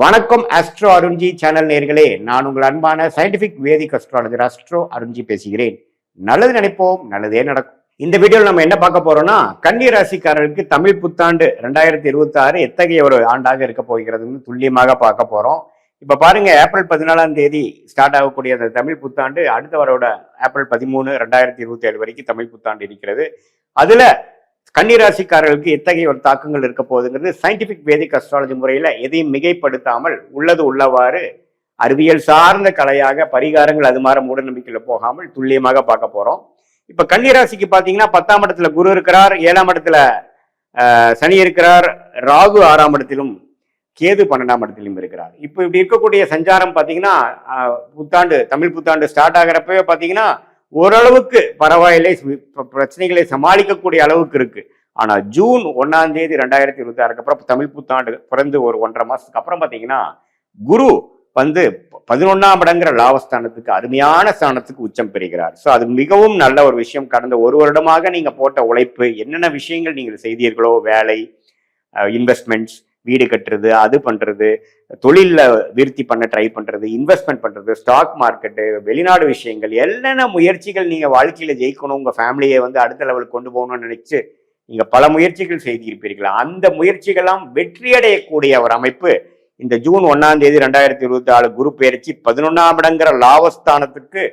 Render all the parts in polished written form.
வணக்கம் astro Arunji channel நேர்களே, நான் உங்கள் அன்பான சயின்டிபிக் வேதிக் அஸ்ட்ராலஜர் ஆஸ்ட்ரோ அருண்ஜி பேசுகிறேன். நல்லது நினைப்போம், நல்லதே நடக்கும். இந்த வீடியோவில் நம்ம என்ன பார்க்க போறோம்னா, கன்னி ராசிக்காரர்களுக்கு தமிழ் புத்தாண்டு 2026 எத்தகைய ஒரு ஆண்டாக இருக்க போகிறதுன்னு துல்லியமாக பார்க்க போறோம். இப்ப பாருங்க, ஏப்ரல் 14ஆம் தேதி ஸ்டார்ட் ஆகக்கூடிய அந்த தமிழ் புத்தாண்டு அடுத்த வரோட ஏப்ரல் 13, 2027 வரைக்கும் தமிழ் புத்தாண்டு இருக்கிறது. அதுல கன்னிராசிக்காரர்களுக்கு எத்தகைய ஒரு தாக்கங்கள் இருக்க போகுதுங்கிறது சயின்டிபிக் வேதிக் அஸ்ட்ராலஜி முறையில எதையும் மிகைப்படுத்தாமல் உள்ளது உள்ளவாறு அறிவியல் சார்ந்த கலையாக பரிகாரங்கள் அது மாதிரி மூட நம்பிக்கையில போகாமல் துல்லியமாக பார்க்க போறோம். இப்ப கன்னிராசிக்கு பாத்தீங்கன்னா 10ஆம் இடத்துல குரு இருக்கிறார், 7ஆம் இடத்துல சனி இருக்கிறார், ராகு 6ஆம் இடத்திலும் கேது 12ஆம் இடத்திலும் இருக்கிறார். இப்ப இப்படி இருக்கக்கூடிய சஞ்சாரம் பாத்தீங்கன்னா தமிழ் புத்தாண்டு ஸ்டார்ட் ஆகிறப்பவே பாத்தீங்கன்னா ஓரளவுக்கு பரவாயில்லை, பிரச்சனைகளை சமாளிக்கக்கூடிய அளவுக்கு இருக்கு. ஆனா ஜூன் 1ஆம் தேதி 2026 அப்புறம் தமிழ் புத்தாண்டு பிறந்து ஒரு 1.5 மாசத்துக்கு அப்புறம் பாத்தீங்கன்னா குரு வந்து 11ஆம் இடங்கிற லாபஸ்தானத்துக்கு அருமையான ஸ்தானத்துக்கு உச்சம் பெறுகிறார். ஸோ அது மிகவும் நல்ல ஒரு விஷயம். கடந்த ஒரு வருடமாக நீங்க போட்ட உழைப்பு, என்னென்ன விஷயங்கள் நீங்கள் செய்தீர்களோ, வேலை, இன்வெஸ்ட்மெண்ட்ஸ், வீடு கட்டுறது, அது பண்றது, தொழில விருத்தி பண்ண ட்ரை பண்றது, இன்வெஸ்ட்மெண்ட் பண்றது, ஸ்டாக் மார்க்கெட்டு, வெளிநாடு விஷயங்கள், என்னென்ன முயற்சிகள் நீங்க வாழ்க்கையில ஜெயிக்கணும், உங்க ஃபேமிலியை வந்து அடுத்த லெவலுக்கு கொண்டு போகணும்னு நினைச்சு நீங்க பல முயற்சிகள் செய்திருப்பீர்கள். அந்த முயற்சிகள்லாம் வெற்றியடையக்கூடிய ஒரு அமைப்பு இந்த ஜூன் 1ஆம் தேதி 2024 குரு பெயர்ச்சி 11ஆம் இடங்கிற லாபஸ்தானத்துக்கு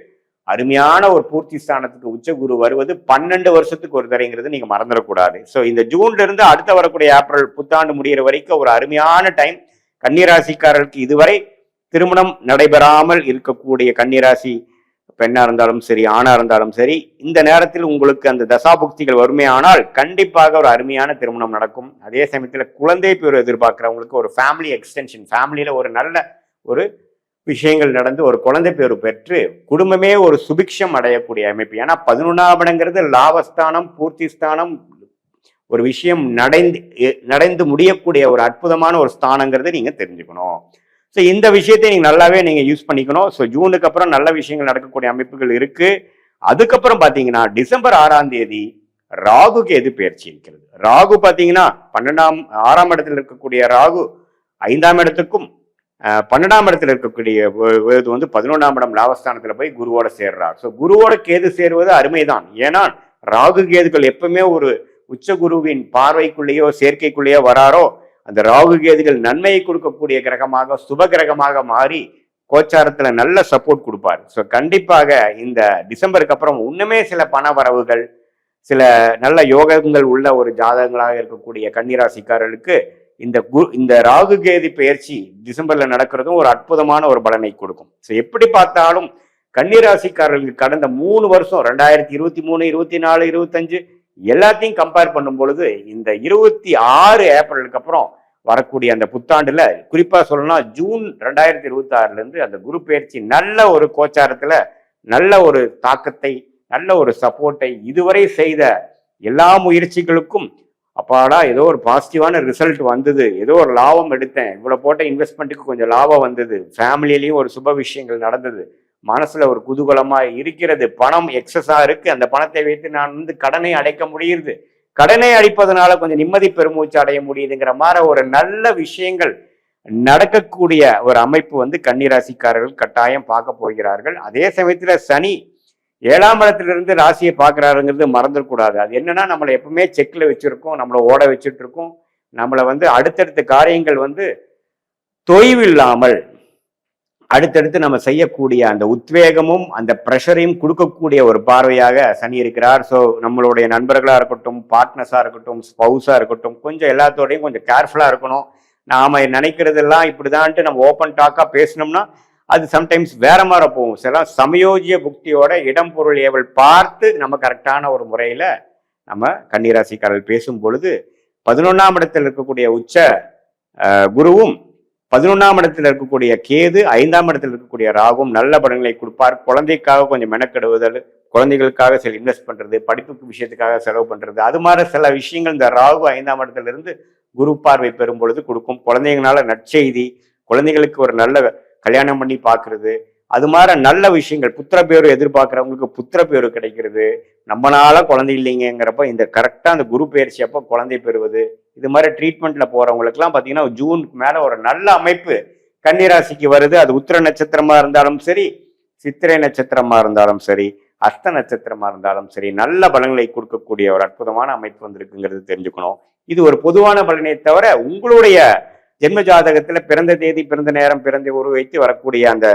அருமையான ஒரு பூர்த்தி ஸ்தானத்துக்கு உச்ச குரு வருவது 12 வருஷத்துக்கு ஒரு தரைங்கிறது நீங்க மறந்துடக்கூடாது. ஸோ இந்த ஜூன்ல இருந்து அடுத்த வரக்கூடிய ஏப்ரல் புத்தாண்டு முடிகிற வரைக்கும் ஒரு அருமையான டைம். கன்னிராசிக்காரர்களுக்கு இதுவரை திருமணம் நடைபெறாமல் இருக்கக்கூடிய கன்னிராசி பெண்ணா இருந்தாலும் சரி, ஆணா இருந்தாலும் சரி, இந்த நேரத்தில் உங்களுக்கு அந்த தசாபுக்திகள் வறுமையானால் கண்டிப்பாக ஒரு அருமையான திருமணம் நடக்கும். அதே சமயத்தில் குழந்தை பேர் எதிர்பார்க்கிறவங்களுக்கு ஒரு ஃபேமிலி எக்ஸ்டென்ஷன், ஃபேமிலியில ஒரு நல்ல ஒரு விஷயங்கள் நடந்து ஒரு குழந்தை பேரு பெற்று குடும்பமே ஒரு சுபிக்ஷம் அடையக்கூடிய அமைப்பு. ஏன்னா 11ஆம் இடங்கிறது லாபஸ்தானம், பூர்த்தி ஸ்தானம், ஒரு விஷயம் நடந்து முடியக்கூடிய ஒரு அற்புதமான ஒரு ஸ்தானங்கிறத நீங்க தெரிஞ்சுக்கணும். ஸோ இந்த விஷயத்தை நீங்க நல்லாவே நீங்க யூஸ் பண்ணிக்கணும். ஸோ ஜூனுக்கு அப்புறம் நல்ல விஷயங்கள் நடக்கக்கூடிய அமைப்புகள் இருக்கு. அதுக்கப்புறம் பாத்தீங்கன்னா டிசம்பர் 6ஆம் தேதி ராகு கேது பெயர்ச்சி இருக்கிறது. ராகு பாத்தீங்கன்னா 6ஆம் இடத்துல இருக்கக்கூடிய ராகு 5ஆம் இடத்துக்கும் 12ஆம் இடத்துல இருக்கக்கூடிய வந்து 11ஆம் இடம் லாபஸ்தானத்துல போய் குருவோட சேர்றார். ஸோ குருவோட கேது சேருவது அருமைதான். ஏன்னா ராகு கேதுகள் எப்பவுமே ஒரு உச்ச குருவின் பார்வைக்குள்ளேயோ சேர்க்கைக்குள்ளேயோ வராரோ அந்த ராகு கேதுகள் நன்மையை கொடுக்கக்கூடிய கிரகமாக, சுப கிரகமாக மாறி கோச்சாரத்துல நல்ல சப்போர்ட் கொடுப்பார். ஸோ கண்டிப்பாக இந்த டிசம்பருக்கு அப்புறம் இன்னுமே சில பண வரவுகள், சில நல்ல யோகங்கள் உள்ள ஒரு ஜாதகங்களாக இருக்கக்கூடிய கன்னிராசிக்காரர்களுக்கு இந்த ராகு கேது பெயர்ச்சி டிசம்பர்ல நடக்கிறதும் ஒரு அற்புதமான ஒரு பலனை கொடுக்கும். ஸோ எப்படி பார்த்தாலும் கன்னிராசிக்காரர்களுக்கு கடந்த 3 வருஷம் 2023, 24, 25 எல்லாத்தையும் கம்பேர் பண்ணும் பொழுது இந்த 26 ஏப்ரலுக்கு அப்புறம் வரக்கூடிய அந்த புத்தாண்டுல குறிப்பா சொல்லணும்னா ஜூன் 2026 இருந்து அந்த குரு பெயர்ச்சி நல்ல ஒரு கோச்சாரத்துல நல்ல ஒரு தாக்கத்தை, நல்ல ஒரு சப்போர்ட்டை, இதுவரை செய்த எல்லா முயற்சிகளுக்கும் அப்பாடா ஏதோ ஒரு பாசிட்டிவான ரிசல்ட் வந்தது, ஏதோ ஒரு லாபம் எடுத்தேன், இவ்வளவு போட்ட இன்வெஸ்ட்மெண்ட்டுக்கு கொஞ்சம் லாபம் வந்தது, ஃபேமிலியிலையும் ஒரு சுப விஷயங்கள் நடந்தது, மனசுல ஒரு குதூகலமா இருக்கிறது, பணம் எக்ஸஸா இருக்கு, அந்த பணத்தை வைத்து நான் வந்து கடனை அடைக்க முடியுது, கடனை அடைப்பதனால கொஞ்சம் நிம்மதி பெருமூச்சு அடைய முடியுதுங்கிற மாதிரி ஒரு நல்ல விஷயங்கள் நடக்கக்கூடிய ஒரு அமைப்பு வந்து கன்னிராசிக்காரர்கள் கட்டாயம் பார்க்க போகிறார்கள். அதே சமயத்துல சனி 7ஆம் இடத்திலிருந்து ராசியை பார்க்கிறாருங்கிறது மறந்துடக்கூடாது. அது என்னன்னா நம்மளை எப்பவுமே செக்ல வச்சிருக்கோம், நம்மளை ஓட வச்சுட்டு இருக்கோம், நம்மளை வந்து அடுத்தடுத்த காரியங்கள் வந்து தொய்வு இல்லாமல் அடுத்தடுத்து நம்ம செய்யக்கூடிய அந்த உத்வேகமும் அந்த ப்ரெஷரையும் கொடுக்கக்கூடிய ஒரு பார்வையாக சனி இருக்கிறார். ஸோ நம்மளுடைய நண்பர்களா இருக்கட்டும், பார்ட்னர்ஸா இருக்கட்டும், ஸ்பௌஸா இருக்கட்டும், கொஞ்சம் எல்லாத்தோடையும் கொஞ்சம் கேர்ஃபுல்லா இருக்கணும். நாம நினைக்கிறதெல்லாம் இப்படிதான்ட்டு நம்ம ஓப்பன் டாக்கா பேசணும்னா அது சம்டைம்ஸ் வேற மாதிரி போகும். சில சமயோஜிய புக்தியோட இடம் பொருள் ஏவல் பார்த்து நம்ம கரெக்டான ஒரு முறையில நம்ம கன்னிராசிக்காரர்கள் பேசும் பொழுது 11ஆம் இடத்தில் இருக்கக்கூடிய உச்ச குருவும் 11ஆம் இடத்துல இருக்கக்கூடிய கேது 5ஆம் இடத்துல இருக்கக்கூடிய ராகும் நல்ல பலன்களை கொடுப்பார். குழந்தைக்காக கொஞ்சம் மெனக்கெடுவதல், குழந்தைகளுக்காக சில இன்வெஸ்ட் பண்றது, படிப்புக்கு விஷயத்துக்காக செலவு பண்றது, அது மாதிரி சில விஷயங்கள் இந்த ராகு 5ஆம் இடத்துல இருந்து குரு பார்வை பெறும் பொழுது கொடுக்கும். குழந்தைங்களால நற்செய்தி, குழந்தைகளுக்கு ஒரு நல்ல கல்யாணம் பண்ணி பார்க்கறது, அது மாதிரி நல்ல விஷயங்கள், புத்திர பேரு எதிர்பார்க்கிறவங்களுக்கு புத்திர பேரு கிடைக்கிறது, நம்மளால குழந்தை இல்லைங்கிறப்ப இந்த கரெக்டா அந்த குரு பயிற்சி அப்போ குழந்தை பெறுவது, இது மாதிரி ட்ரீட்மெண்ட்ல போறவங்களுக்கு எல்லாம் பாத்தீங்கன்னா ஜூனுக்கு மேல ஒரு நல்ல அமைப்பு கன்னிராசிக்கு வருது. அது உத்திர நட்சத்திரமா இருந்தாலும் சரி, சித்திரை நட்சத்திரமா இருந்தாலும் சரி, அஸ்த நட்சத்திரமா இருந்தாலும் சரி, நல்ல பலன்களை கொடுக்கக்கூடிய ஒரு அற்புதமான அமைப்பு வந்திருக்குங்கிறது தெரிஞ்சுக்கணும். இது ஒரு பொதுவான பலனை தவிர உங்களுடைய ஜென்ம ஜாதகத்துல பிறந்த தேதி, பிறந்த நேரம், பிறந்த ஒரு வைத்து வரக்கூடிய அந்த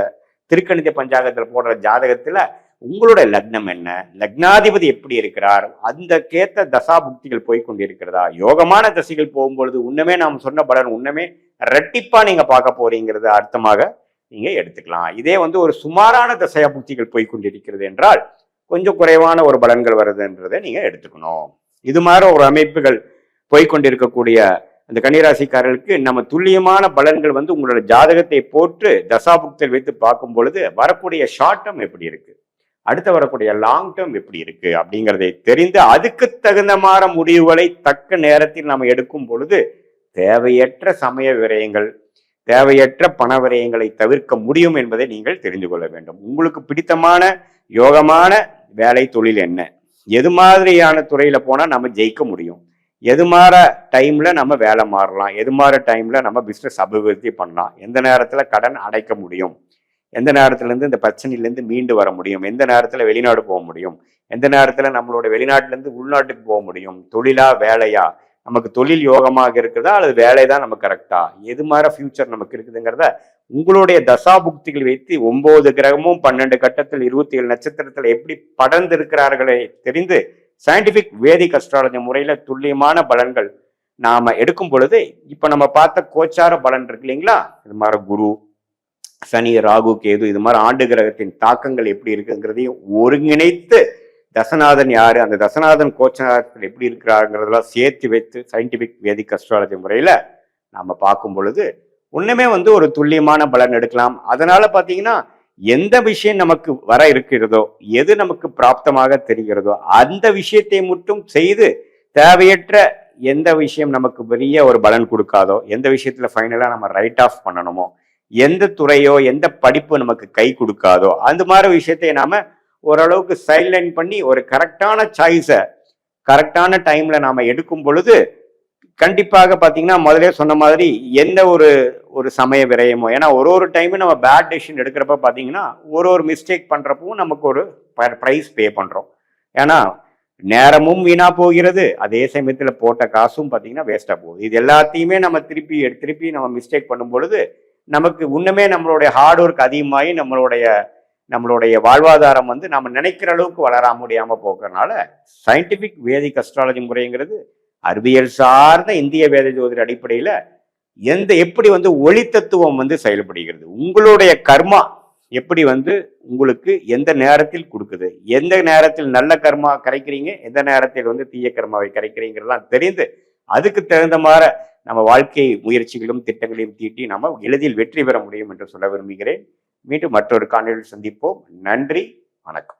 திருக்கணித பஞ்சாங்கத்துல போடுற ஜாதகத்துல உங்களோட லக்னம் என்ன, லக்னாதிபதி எப்படி இருக்கிறார், அந்த கேத்த தசா புக்திகள் போய்கொண்டிருக்கிறதா, யோகமான தசைகள் போகும்பொழுது உன்னமே நாம் சொன்ன பலன் உன்னமே ரெட்டிப்பா நீங்க பார்க்க போறீங்கிறது அர்த்தமாக நீங்க எடுத்துக்கலாம். இதே ஒரு சுமாரான தசையா புக்திகள் போய்கொண்டிருக்கிறது என்றால் கொஞ்சம் குறைவான ஒரு பலன்கள் வருதுன்றதை நீங்க எடுத்துக்கணும். இது மாதிரி ஒரு அமைப்புகள் போய்கொண்டிருக்கக்கூடிய அந்த கன்னிராசிக்காரர்களுக்கு நம்ம துல்லியமான பலன்கள் உங்களோட ஜாதகத்தை போட்டு தசாபுக்தில் வைத்து பார்க்கும் பொழுது வரக்கூடிய ஷார்ட் டேர்ம் எப்படி இருக்கு, அடுத்து வரக்கூடிய லாங் டேர்ம் எப்படி இருக்கு அப்படிங்கிறதை தெரிந்து அதுக்கு தகுந்த மாதிரி முடிவுகளை தக்க நேரத்தில் நம்ம எடுக்கும் பொழுது தேவையற்ற சமய விரயங்கள், தேவையற்ற பண விரயங்களை தவிர்க்க முடியும் என்பதை நீங்கள் தெரிந்து கொள்ள வேண்டும். உங்களுக்கு பிடித்தமான யோகமான வேலை தொழில் என்ன, எது மாதிரியான துறையில போனா நம்ம ஜெயிக்க முடியும், எது மாற டைம்ல நம்ம வேலை மாறலாம், எது மாற டைம்ல நம்ம பிசினஸ் அபிவிருத்தி பண்ணலாம், எந்த நேரத்துல கடன் அடைக்க முடியும், எந்த நேரத்துல இருந்து இந்த பிரச்சனையிலேருந்து மீண்டு வர முடியும், எந்த நேரத்துல வெளிநாடு போக முடியும், எந்த நேரத்துல நம்மளோட வெளிநாட்டுல இருந்து உள்நாட்டுக்கு போக முடியும், தொழிலா வேலையா, நமக்கு தொழில் யோகமாக இருக்குதா அல்லது வேலை தான் நமக்கு கரெக்டா, எது மாதிரி ஃபியூச்சர் நமக்கு இருக்குதுங்கிறத உங்களுடைய தசாபுக்திகள் வைத்து 9 கிரகமும் 12 கட்டத்தில் 27 நட்சத்திரத்துல எப்படி படர்ந்து இருக்கிறார்களே தெரிந்து சயின்டிபிக் வேதிக் அஸ்ட்ராலஜி முறையில துல்லியமான பலன்கள் நாம எடுக்கும் பொழுது இப்ப நம்ம பார்த்த கோச்சார பலன் இருக்கு இல்லைங்களா, இது மாதிரி குரு, சனி, ராகு, கேது, இது மாதிரி ஆண்டு கிரகத்தின் தாக்கங்கள் எப்படி இருக்குங்கிறதையும் ஒருங்கிணைத்து தசநாதன் யாரு, அந்த தசநாதன் கோச்சாரத்தில் எப்படி இருக்கிறாருங்கிறதெல்லாம் சேர்த்து வைத்து சயின்டிபிக் வேதிக் அஸ்ட்ராலஜி முறையில நாம பார்க்கும் பொழுது ஒண்ணுமே ஒரு துல்லியமான பலன் எடுக்கலாம். அதனால பாத்தீங்கன்னா எந்த விஷயம் நமக்கு வர இருக்கிறதோ, எது நமக்கு பிராப்தமாக தெரிகிறதோ அந்த விஷயத்தை மட்டும் செய்து தேவையற்ற எந்த விஷயம் நமக்கு பெரிய ஒரு பலன் கொடுக்காதோ, எந்த விஷயத்துல ஃபைனலா நம்ம ரைட் ஆஃப் பண்ணணுமோ, எந்த துறையோ எந்த படிப்பு நமக்கு கை கொடுக்காதோ அந்த மாதிரி விஷயத்தை நாம ஓரளவுக்கு சைட்லைன் பண்ணி ஒரு கரெக்டான சாய்ஸை கரெக்டான டைம்ல நாம எடுக்கும் பொழுது கண்டிப்பாக பாத்தீங்கன்னா முதலே சொன்ன மாதிரி எந்த ஒரு சமய விரயமோ, ஏன்னா ஒரு டைமும் நம்ம பேட் டெசிஷன் எடுக்கிறப்ப பாத்தீங்கன்னா ஒரு மிஸ்டேக் பண்றப்பவும் நமக்கு ஒரு ப்ரைஸ் பே பண்றோம். ஏன்னா நேரமும் வீணா போகிறது, அதே சமயத்துல போட்ட காசும் பாத்தீங்கன்னா வேஸ்டா போகுது. இது எல்லாத்தையுமே நம்ம திருப்பி நம்ம மிஸ்டேக் பண்ணும் பொழுது நமக்கு இன்னுமே நம்மளுடைய ஹார்ட் ஒர்க் அதிகமாகி நம்மளுடைய வாழ்வாதாரம் நம்ம நினைக்கிற அளவுக்கு வளர முடியாம போகிறதுனால சயின்டிபிக் வேதிக் அஸ்ட்ராலஜி முறைங்கிறது அறிவியல் சார்ந்த இந்திய வேத ஜோதிட அடிப்படையில எப்படி ஒளி தத்துவம் செயல்படுகிறது, உங்களுடைய கர்மா எப்படி உங்களுக்கு எந்த நேரத்தில் கொடுக்குது, எந்த நேரத்தில் நல்ல கர்மா கரைக்கிறீங்க, எந்த நேரத்தில் தீய கர்மாவை கரைக்கிறீங்கிறதெல்லாம் தெரிந்து அதுக்கு தகுந்த மாதிரி நம்ம வாழ்க்கை முயற்சிகளும் திட்டங்களையும் தீட்டி நம்ம எளிதில் வெற்றி பெற முடியும் என்று சொல்ல விரும்புகிறேன். மீண்டும் மற்றொரு காணொளியில் சந்திப்போம். நன்றி, வணக்கம்.